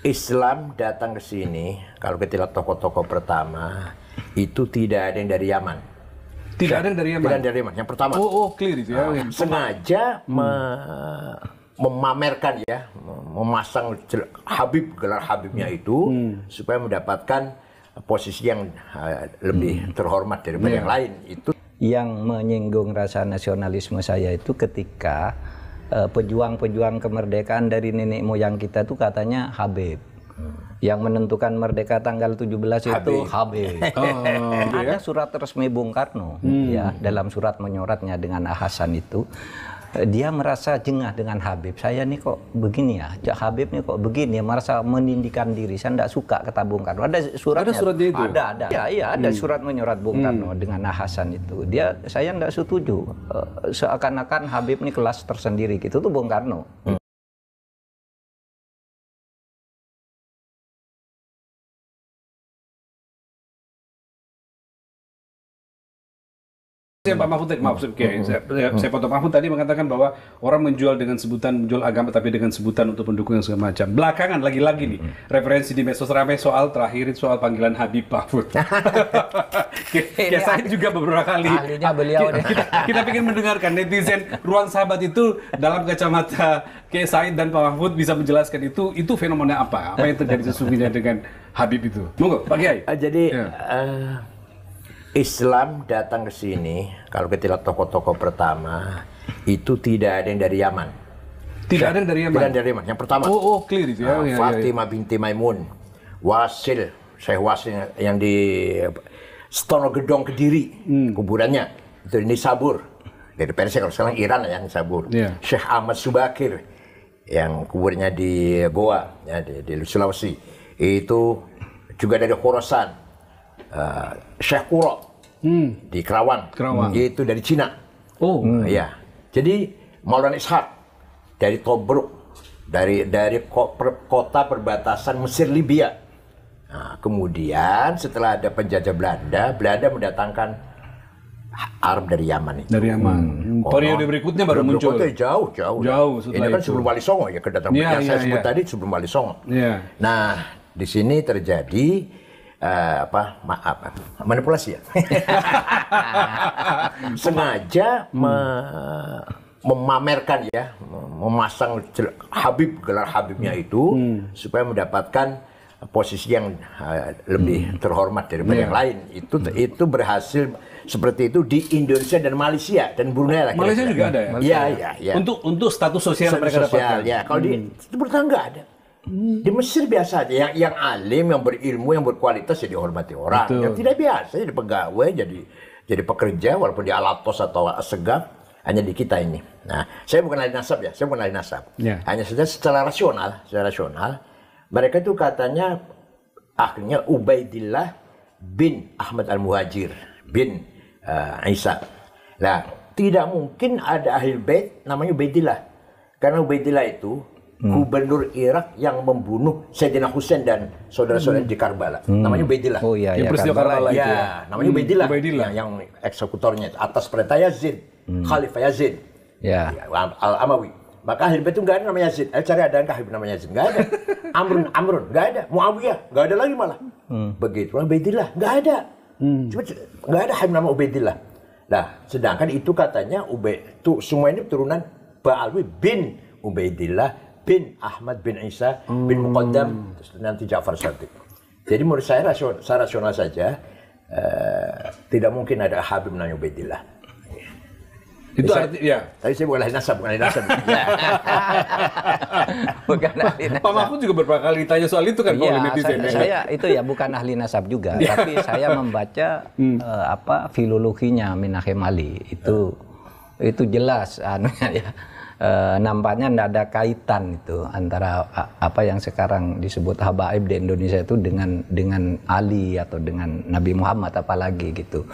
Islam datang ke sini, kalau kita lihat tokoh-tokoh pertama, itu tidak ada yang dari Yaman. Tidak ada yang dari Yaman? Tidak ada yang dari Yaman, yang pertama. Clear itu ya. Sengaja memamerkan ya, memasang Habib, gelar Habibnya itu, supaya mendapatkan posisi yang lebih terhormat daripada yang lain. Itu yang menyinggung rasa nasionalisme saya itu ketika pejuang-pejuang kemerdekaan dari nenek moyang kita tuh katanya Habib. Yang menentukan merdeka tanggal 17 itu Habib. Ada surat resmi Bung Karno ya, dalam surat menyoratnya dengan Hasan itu dia merasa jengah dengan Habib. Saya nih kok begini ya, Habib nih kok begini, merasa menindihkan diri. Saya tidak suka kata Bung Karno. Ada suratnya. Ada suratnya itu? Ada. Ya, ada surat menyorat Bung Karno dengan Hasan itu. Saya tidak setuju. Seakan-akan Habib nih kelas tersendiri gitu tuh Bung Karno. Pak Mahfud, saya potong. Mahfud tadi mengatakan bahwa orang menjual dengan sebutan menjual agama tapi dengan sebutan untuk pendukung yang segala macam. Belakangan lagi-lagi nih referensi di medsos ramai soal terakhir soal panggilan Habib Mahfud. Saya juga beberapa kali. Ahlinya beliau kita ingin mendengarkan netizen Ruang Sahabat itu dalam kacamata Kiai Said dan Pak Mahfud bisa menjelaskan itu fenomena apa? Apa yang terjadi sesungguhnya dengan Habib itu? Monggo, Pak Kiai. Jadi Islam datang ke sini, kalau kita lihat tokoh-tokoh pertama, itu tidak ada yang dari Yaman. Tidak ada yang dari Yaman? Tidak ada yang dari Yaman, yang pertama. Clear itu ya. Fatimah binti Maimun, Wasil, Syekh Wasil yang di Stonogedong Kediri, kuburannya. Itu di Nisabur. Dari Persia, kalau sekarang Iran ya, Nisabur. Syekh Ahmad Subakir, yang kuburnya di Goa, ya, di Sulawesi. Itu juga dari Khorasan. Syekh Kuro di Kerawang, itu dari Cina. Ya. Jadi Maulana Ishaq dari Tobruk, dari kota perbatasan Mesir Libya. Nah, kemudian setelah ada penjajah Belanda mendatangkan Arab dari Yaman itu. Dari Yaman. Periode berikutnya baru muncul. Jauh. Ini kan sebelum Wali Songo ya, kedatangan yang saya sebut tadi sebelum Wali Songo. Nah, di sini terjadi manipulasi ya. Sengaja memamerkan ya, memasang Habib, gelar Habibnya itu, supaya mendapatkan posisi yang lebih terhormat daripada yang lain. Itu berhasil seperti itu di Indonesia dan Malaysia dan Brunei. Malaysia juga ada ya? Iya. Untuk status sosial mereka dapatkan. Ya, kalau di Timur Tengah nggak ada. Di Mesir biasa aja, yang alim, yang berilmu, yang berkualitas ya dihormati orang. Yang tidak biasa jadi pegawai, jadi pekerja, walaupun di Alatos atau Assegaf, hanya di kita ini. Nah, saya bukan ahli nasab ya, hanya saja secara rasional, mereka itu katanya akhirnya Ubaidillah bin Ahmad Al-Muhajir bin Isa. Nah, tidak mungkin ada ahli bait namanya Ubaidillah, karena Ubaidillah itu gubernur Irak yang membunuh Sayyidina Husain dan saudara-saudara di Karbala. Namanya Ubaidillah. Karbala itu. Namanya Ubaidillah. Yang eksekutornya atas perintah Yazid, Khalifah Yazid. Al-Amawi. Maka ahli bait itu enggak ada namanya Yazid. Cari ada Habib namanya Yazid? Enggak ada. Amrun enggak ada. Muawiyah enggak ada lagi malah. Begitu Ubaidillah enggak ada. Cuma enggak ada Habib nama Ubaidillah. Nah, sedangkan itu katanya semua ini turunan Ba'alwi bin Ubaidillah bin Ahmad bin Isa bin Muqaddam, nanti Ja'far Shadiq. Jadi menurut saya rasional saja, tidak mungkin ada Habib namanya Ubaidillah. Itu artinya, tadi saya bukan ahli nasab. Pak Mahfud juga beberapa kali ditanya soal itu kan, oleh netizen. Saya itu ya bukan ahli nasab juga, tapi saya membaca filologinya Minahim Ali itu jelas ya. Nampaknya tidak ada kaitan itu antara apa yang sekarang disebut habaib di Indonesia itu dengan Ali atau dengan Nabi Muhammad apalagi gitu.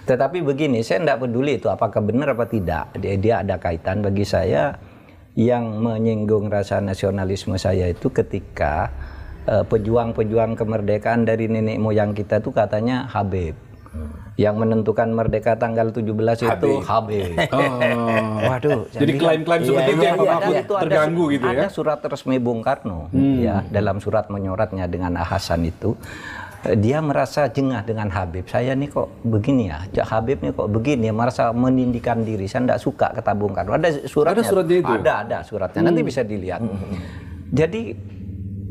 Tetapi begini, saya tidak peduli itu apakah benar apa tidak. Dia ada kaitan. Bagi saya yang menyinggung rasa nasionalisme saya itu ketika pejuang-pejuang kemerdekaan dari nenek moyang kita itu katanya Habib. Yang menentukan merdeka tanggal 17 itu Habib. Waduh. Jadi klaim-klaim seperti itu yang Pak Mahfud terganggu gitu ya? Ada surat resmi Bung Karno, ya, dalam surat menyoratnya dengan Hasan itu. Dia merasa jengah dengan Habib. Saya nih kok begini ya, Habib nih kok begini, merasa menindihkan diri. Saya tidak suka, kata Bung Karno. Ada suratnya. Ada suratnya itu? Ada suratnya. Nanti bisa dilihat. Jadi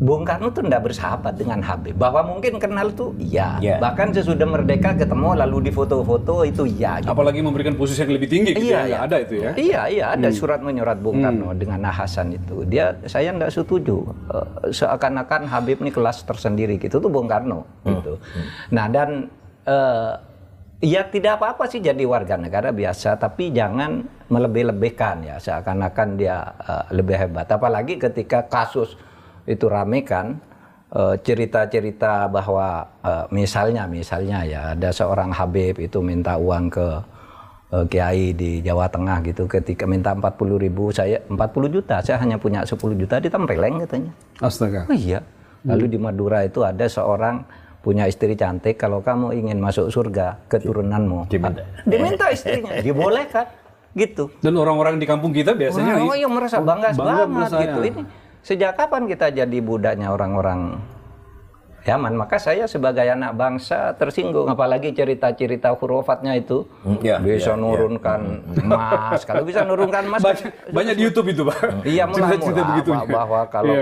Bung Karno tuh tidak bersahabat dengan Habib. Bahwa mungkin kenal tuh iya. Bahkan sesudah merdeka ketemu lalu di foto-foto itu iya. Gitu. Apalagi memberikan posisi yang lebih tinggi gitu ya. Ada itu ya? Iya, ada surat menyorat Bung Karno dengan Hasan itu. Saya tidak setuju. Seakan-akan Habib ini kelas tersendiri gitu tuh Bung Karno. Gitu. Nah dan ya tidak apa-apa sih jadi warga negara biasa, tapi jangan melebih-lebihkan ya. Seakan-akan dia lebih hebat. Apalagi ketika kasus itu rame kan, cerita-cerita bahwa misalnya ya ada seorang Habib itu minta uang ke kiai di Jawa Tengah gitu, ketika minta 40.000, 40 juta, saya hanya punya 10 juta, ditempeleng katanya. Astaga. Oh iya. Lalu di Madura itu ada seorang punya istri cantik, kalau kamu ingin masuk surga keturunanmu diminta istrinya, dibolehkan gitu. Dan orang-orang di kampung kita biasanya yang merasa bangga banget gitu. Ini sejak kapan kita jadi budaknya orang-orang Yaman? Maka saya sebagai anak bangsa tersinggung, apalagi cerita-cerita hurufatnya itu bisa nurunkan emas. Kalau bisa nurunkan emas banyak di YouTube itu, Pak. Iya, mula-mula bahwa kalau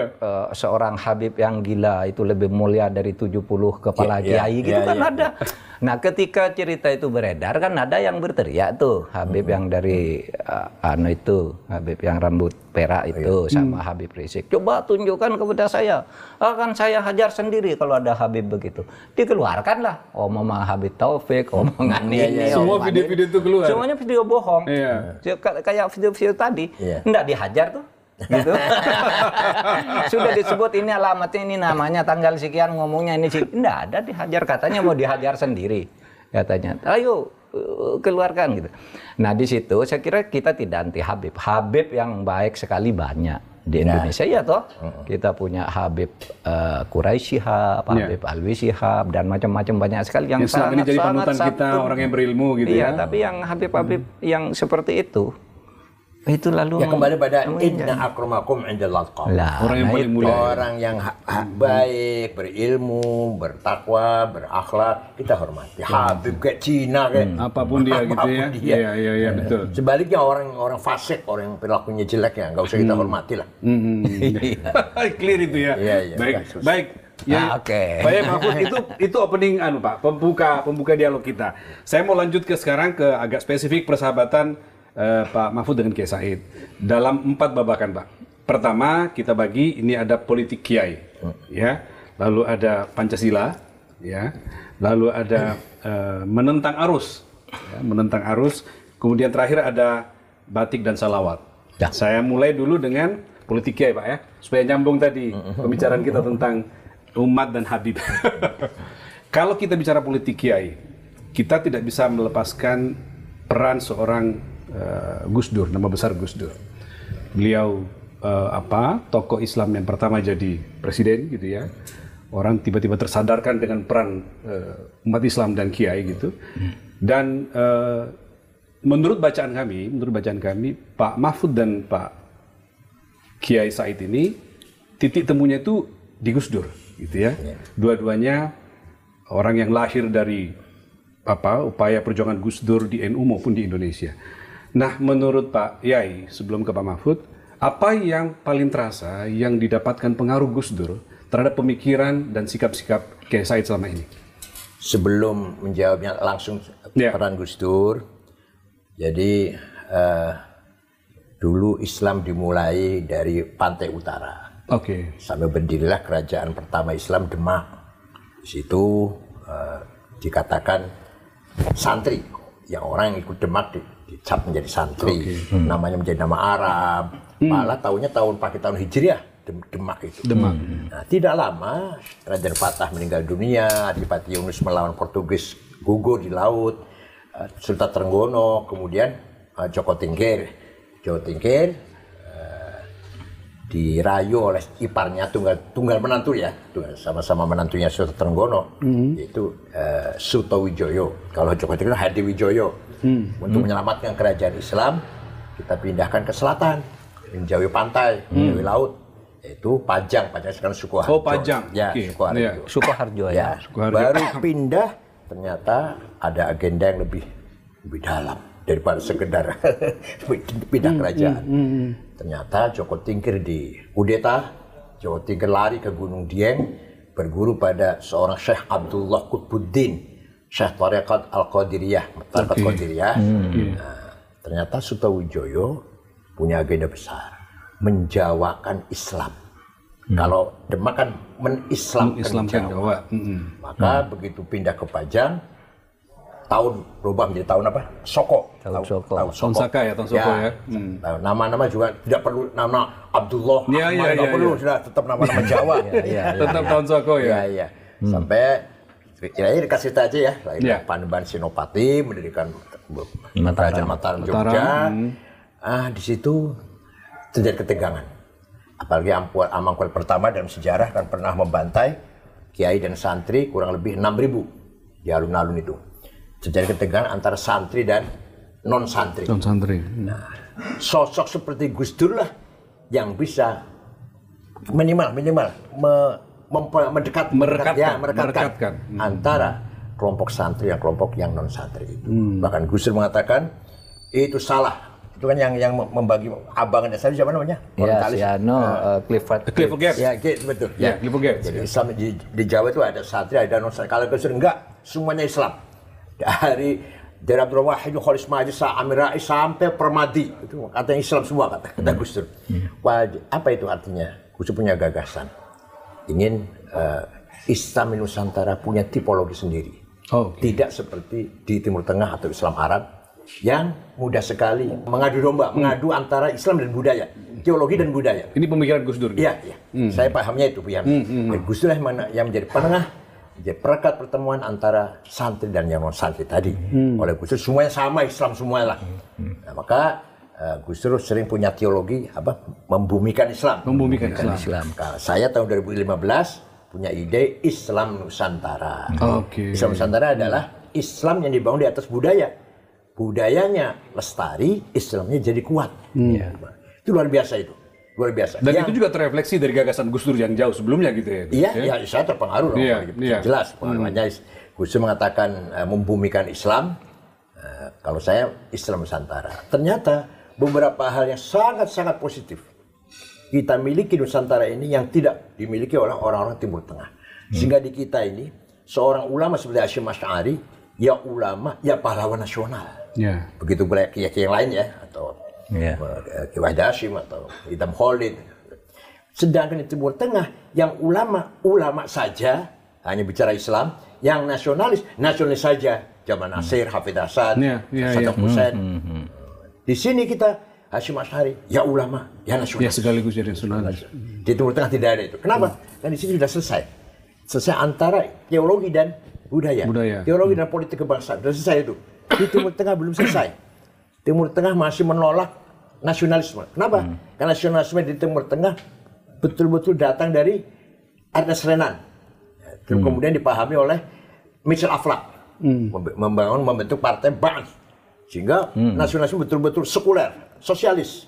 seorang Habib yang gila itu lebih mulia dari 70 kepala kiai gitu kan ada. Nah, ketika cerita itu beredar kan ada yang berteriak tuh, Habib yang dari Habib yang rambut perak itu sama Habib Rizik. Coba tunjukkan kepada saya. Akan saya hajar sendiri kalau ada Habib begitu. Dikeluarkanlah omongan Habib Taufik, omongan ini. Semua video-video itu keluar. Semuanya video bohong. Kayak video-video tadi. Enggak dihajar tuh. Gitu. Sudah disebut ini alamatnya, ini namanya, tanggal sekian, ngomongnya ini sih. Enggak ada dihajar, katanya mau dihajar sendiri. Katanya, ayo keluarkan gitu. Nah, di situ saya kira kita tidak anti Habib. Habib yang baik sekali banyak di Indonesia ya toh. Kita punya Habib Quraisy Shihab, Habib Alwi Shihab, dan macam-macam banyak sekali yang sangat ini jadi panutan kita, orang yang berilmu gitu ya. Iya, tapi yang Habib-Habib yang seperti itu lalu ya kembali pada inna akramakum indallahi atqakum. Orang yang paling mulia, orang yang baik, berilmu, bertakwa, berakhlak, kita hormati. Habib kayak Cina kayak apapun dia gitu ya. Iya, betul. Sebaliknya orang fasik, orang yang perilakunya jelek ya nggak usah kita hormati lah. Clear itu ya. Baik. Ya, oke. Pak Mahfud, itu opening Pak, pembuka dialog kita. Saya mau lanjut sekarang ke agak spesifik persahabatan Pak Mahfud dengan Kiai Said dalam 4 babakan, Pak. Pertama kita bagi ini ada politik kiai, ya, lalu ada Pancasila, ya, lalu ada menentang arus, kemudian terakhir ada batik dan salawat. Saya mulai dulu dengan politik kiai, Pak, ya, supaya nyambung tadi pembicaraan kita tentang umat dan Habib. Kalau kita bicara politik kiai, kita tidak bisa melepaskan peran seorang Gus Dur, nama besar Gus Dur. Beliau tokoh Islam yang pertama jadi presiden gitu ya. Orang tiba-tiba tersadarkan dengan peran umat Islam dan kiai gitu. Dan menurut bacaan kami Pak Mahfud dan Pak Kiai Said ini titik temunya itu di Gus Dur gitu ya. Dua-duanya orang yang lahir dari upaya perjuangan Gus Dur di NU maupun di Indonesia. Nah, menurut Pak Yai, sebelum ke Pak Mahfud, apa yang paling terasa yang didapatkan pengaruh Gus Dur terhadap pemikiran dan sikap-sikap Kiai Said selama ini? Sebelum menjawabnya langsung peran Gus Dur, jadi dulu Islam dimulai dari pantai utara. Sampai berdirilah kerajaan pertama Islam Demak. Di situ dikatakan santri, yang orang yang ikut Demak dicap menjadi santri, namanya menjadi nama Arab. Malah pakai tahun Hijriah, Demak itu. Nah, tidak lama Raja Fatah meninggal dunia, Adipati Yunus melawan Portugis gugur di laut, Sultan Trenggono, kemudian Joko Tingkir dirayu oleh iparnya tunggal menantu ya, sama-sama menantunya Suto Trenggono, yaitu Sutowijoyo. Kalau Joko Tingkir Hadiwijoyo. Untuk menyelamatkan kerajaan Islam, kita pindahkan ke selatan, menjauhi pantai, menjauhi laut, yaitu Pajang sekarang Sukoharjo. Oh, Pajang. Ya, Okay. Sukoharjo. Sukoharjo ya. Sukoharjo. Baru pindah, ternyata ada agenda yang lebih dalam daripada sekedar pindah kerajaan. Ternyata Joko Tingkir dikudeta, Joko Tingkir lari ke Gunung Dieng, berguru pada seorang Syekh Abdullah Qutbuddin, Syekh Tarekat Al-Qadiriyah. Ternyata Sutowijoyo punya agenda besar, menjawakan Islam. Kalau Demak kan menislamkan Jawa. Maka begitu pindah ke Pajang, tahun berubah menjadi tahun apa? Soko. Tahun Soko. Tahun Saka ya, tahun Soko ya. Nama-nama juga tidak perlu nama Abdullah, Ahmad, nggak perlu, sudah tetap nama-nama Jawa. Tetap tahun Soko ya. Iya. Sampai kira-kira dikasih tahu aja ya, lahirlah Panembahan Senopati, mendirikan Kerajaan Mataram Jogja. Di situ terjadi ketegangan. Apalagi Amangkurat pertama dalam sejarah kan pernah membantai kiai dan santri kurang lebih 6.000 di alun-alun itu. Terjadi ketegangan antara santri dan non-santri. Nah, sosok seperti Gus Dur lah yang bisa minimal merekatkan antara kelompok santri dan kelompok yang non-santri itu. Bahkan Gus Dur mengatakan itu salah. Itu kan yang membagi abangannya. Saya siapa namanya? Ya, Clifford Geertz. Ya, betul. Ya, Clifford Geertz. Jadi Islam di Jawa itu ada santri, ada non-santri. Kalau Gus Dur enggak, semuanya Islam. Dari Abdul Wahid, Khalis Majid, Amir Rais sampai Permadi, itu katanya Islam semua kata Gus Dur. Apa itu artinya? Gus Dur punya gagasan, ingin Islam Nusantara punya tipologi sendiri, tidak seperti di Timur Tengah atau Islam Arab yang mudah sekali mengadu domba, mengadu antara Islam dan budaya, teologi dan budaya. Ini pemikiran Gus Dur. Iya. Saya pahamnya itu Gus Dur yang menjadi penengah. Jadi perekat pertemuan antara santri dan yang non santri tadi. Oleh Gus Dur semuanya sama, Islam semuanya lah. Nah, maka Gus Dur sering punya teologi membumikan Islam. Islam. Saya tahun 2015 punya ide Islam Nusantara. Islam Nusantara adalah Islam yang dibangun di atas budaya. Budayanya lestari, Islamnya jadi kuat. Itu luar biasa itu. Luar biasa. Dan itu juga terrefleksi dari gagasan Gus Dur yang jauh sebelumnya gitu ya. Iya, saya terpengaruh. Jelas pengaruhnya. Gus Dur mengatakan membumikan Islam. Kalau saya Islam Nusantara. Ternyata beberapa hal yang sangat-sangat positif kita miliki Nusantara ini yang tidak dimiliki oleh orang-orang Timur Tengah. Sehingga di kita ini seorang ulama seperti Hasyim Asy'ari, ya ulama, ya pahlawan nasional. Begitu pula kiai-kiai yang lain ya, atau Ki Wahid Hasyim atau Idam Khalid. Sedangkan di Timur Tengah yang ulama saja hanya bicara Islam, yang nasionalis saja. Zaman Nasir, Hafidz Hasan, Saddam Hussein. Di sini kita Hasyim Asy'ari, ya ulama, ya nasionalis. Ya sekaligus jadi nasionalis. Di Timur Tengah tidak ada itu. Kenapa? Karena di sini sudah selesai antara teologi dan budaya. Teologi dan politik kebangsaan sudah selesai itu. Di Timur Tengah belum selesai. Timur Tengah masih menolak nasionalisme. Kenapa? Karena nasionalisme di Timur Tengah betul-betul datang dari Ernest Renan. Kemudian dipahami oleh Michel Aflaq. Membentuk partai Ba'ath. Sehingga nasionalisme betul-betul sekuler, sosialis.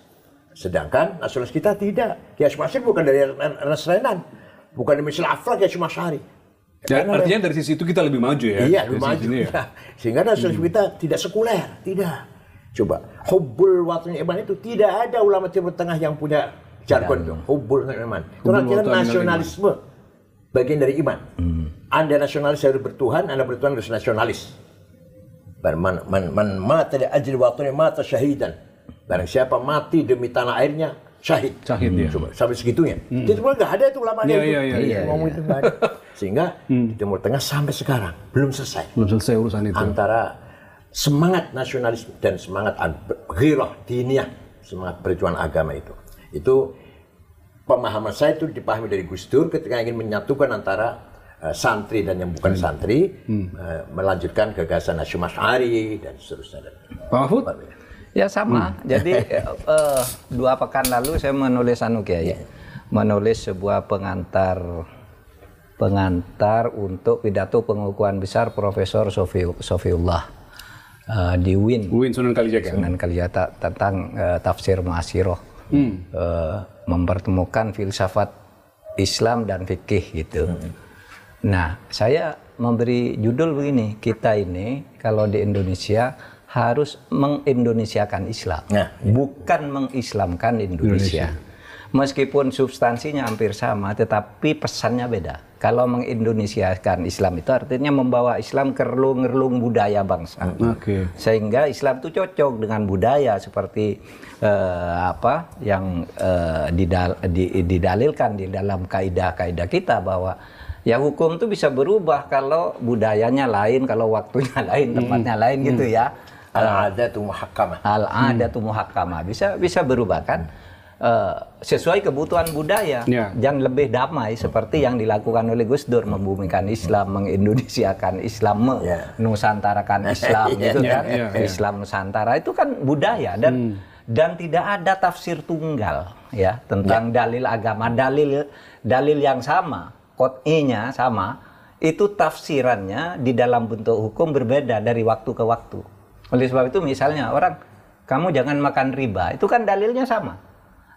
Sedangkan nasionalis kita tidak. Ki Hasyim Asy'ari bukan dari Ernest Renan. Bukan dari Michel Aflaq, Ki Hasyim Asy'ari. Artinya dari sisi itu kita lebih maju ya? Iya, lebih maju. Ya. Sehingga nasionalisme kita tidak sekuler, tidak. Coba, hubbul watani iman itu tidak ada ulama Timur Tengah yang punya jargon itu. Hubbul iman. Itu artinya nasionalisme bagian dari iman. Anda nasionalis harus bertuhan, Anda bertuhan harus nasionalis. Man mata li ajli watani mata syahidan. Barang siapa mati demi tanah airnya syahid. Coba sampai segitunya. Di Timur nggak ada itu ulama itu. Ngomong itu nggak ada. Sehingga di Timur Tengah sampai sekarang belum selesai urusan itu. Antara semangat nasionalis dan semangat ghirah diniyah, semangat perjuangan agama itu pemahaman saya itu dipahami dari Gus Dur ketika ingin menyatukan antara santri dan yang bukan santri, melanjutkan gagasan Hasyim Asy'ari dan seterusnya. Pak Mahfud, Ya sama. Jadi 2 pekan lalu saya menulis menulis sebuah pengantar untuk pidato pengukuhan besar Profesor Sofiullah di UIN. UIN Sunan Kalijaga. Sunan Kalijaga tentang tafsir Mu'asyiroh. Mempertemukan filsafat Islam dan fikih gitu. Nah, saya memberi judul begini, kita ini kalau di Indonesia harus mengindonesiakan Islam, bukan mengislamkan Indonesia. Meskipun substansinya hampir sama, tetapi pesannya beda. Kalau mengindonesiakan Islam itu artinya membawa Islam ke relung-relung budaya bangsa. Sehingga Islam itu cocok dengan budaya seperti apa yang didalilkan di dalam kaidah-kaidah kita bahwa ya hukum itu bisa berubah kalau budayanya lain, kalau waktunya lain, tempatnya lain gitu ya. Al-adatu muhakkamah. Al-adatu muhakkamah bisa berubah kan? Sesuai kebutuhan budaya dan lebih damai seperti yang dilakukan oleh Gus Dur, membumikan Islam, mengindonesiakan Islam, nusantarakan Islam gitu kan. Islam Nusantara itu kan budaya dan tidak ada tafsir tunggal ya tentang dalil agama, dalil yang sama, qot'inya sama, itu tafsirannya di dalam bentuk hukum berbeda dari waktu ke waktu. Oleh sebab itu misalnya orang, kamu jangan makan riba, itu kan dalilnya sama.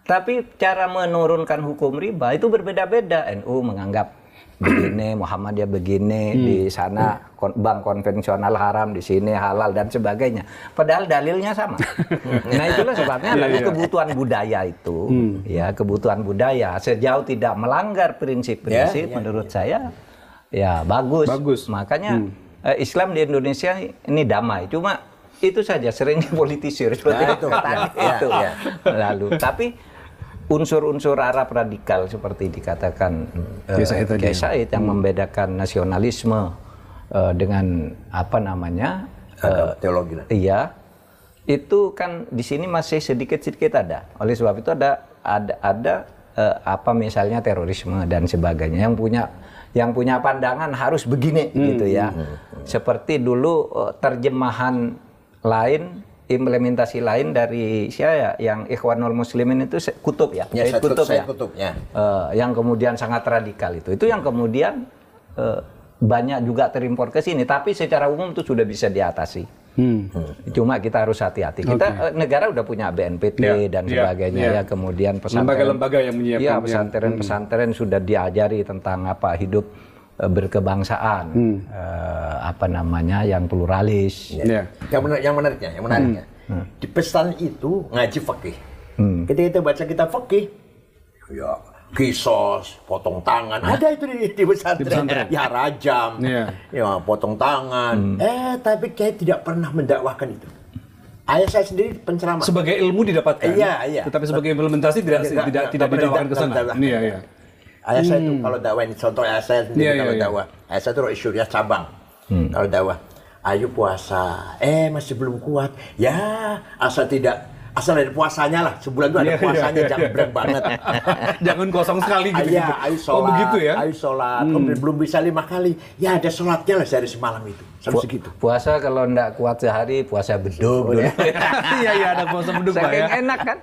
Tapi cara menurunkan hukum riba itu berbeda-beda. NU menganggap begini, Muhammadiyah begini, di sana bank konvensional haram, di sini halal dan sebagainya. Padahal dalilnya sama. Nah itulah sebabnya kebutuhan budaya itu, ya kebutuhan budaya sejauh tidak melanggar prinsip-prinsip, menurut saya ya bagus. Makanya Islam di Indonesia ini damai. Cuma itu saja sering dipolitisir seperti itu. Lalu tapi unsur-unsur Arab radikal seperti dikatakan Kiai Said yang membedakan nasionalisme dengan apa namanya teologi. Iya, itu kan di sini masih sedikit-sedikit ada. Oleh sebab itu ada apa misalnya terorisme dan sebagainya yang punya pandangan harus begini gitu ya. Seperti dulu terjemahan lain, implementasi lain dari saya yang Ikhwanul Muslimin itu Kutub ya, Said Kutub ya. Yang kemudian sangat radikal itu yang kemudian banyak juga terimpor ke sini, tapi secara umum itu sudah bisa diatasi. Cuma kita harus hati-hati. Kita negara udah punya BNPT dan sebagainya ya, kemudian lembaga-lembaga yang menyiapkan. Ya, pesantren-pesantren sudah diajari tentang apa hidup berkebangsaan, apa namanya yang pluralis. Yang menariknya, di pesan itu ngaji fikih. Ketika kita baca kitab fikih, ya kisos, potong tangan, ada itu di pesantren. Ya rajam, ya potong tangan. Tapi kayak tidak pernah mendakwahkan itu. Ayah saya sendiri penceramah. Sebagai ilmu didapatkan. Iya. Tetapi sebagai implementasi tidak didakwahkan ke sana. Iya. Ayah saya itu kalau dakwah, ini contoh ayah saya sendiri kalau dakwah. Ayah saya itu Rois Syuriah cabang. Kalau dakwah, ayo puasa. Masih belum kuat. Ya, asal ada puasanya lah. Sebulan itu ada puasanya, jangan berat banget. Jangan kosong sekali gitu. Iya, ayo sholat. Begitu ya? Ayo sholat. Belum bisa 5 kali. Ya ada sholatnya lah sehari semalam itu. Sampai segitu. Puasa kalau enggak kuat sehari, puasa beduk. Iya, ada puasa beduk Pak ya. Saking enak kan.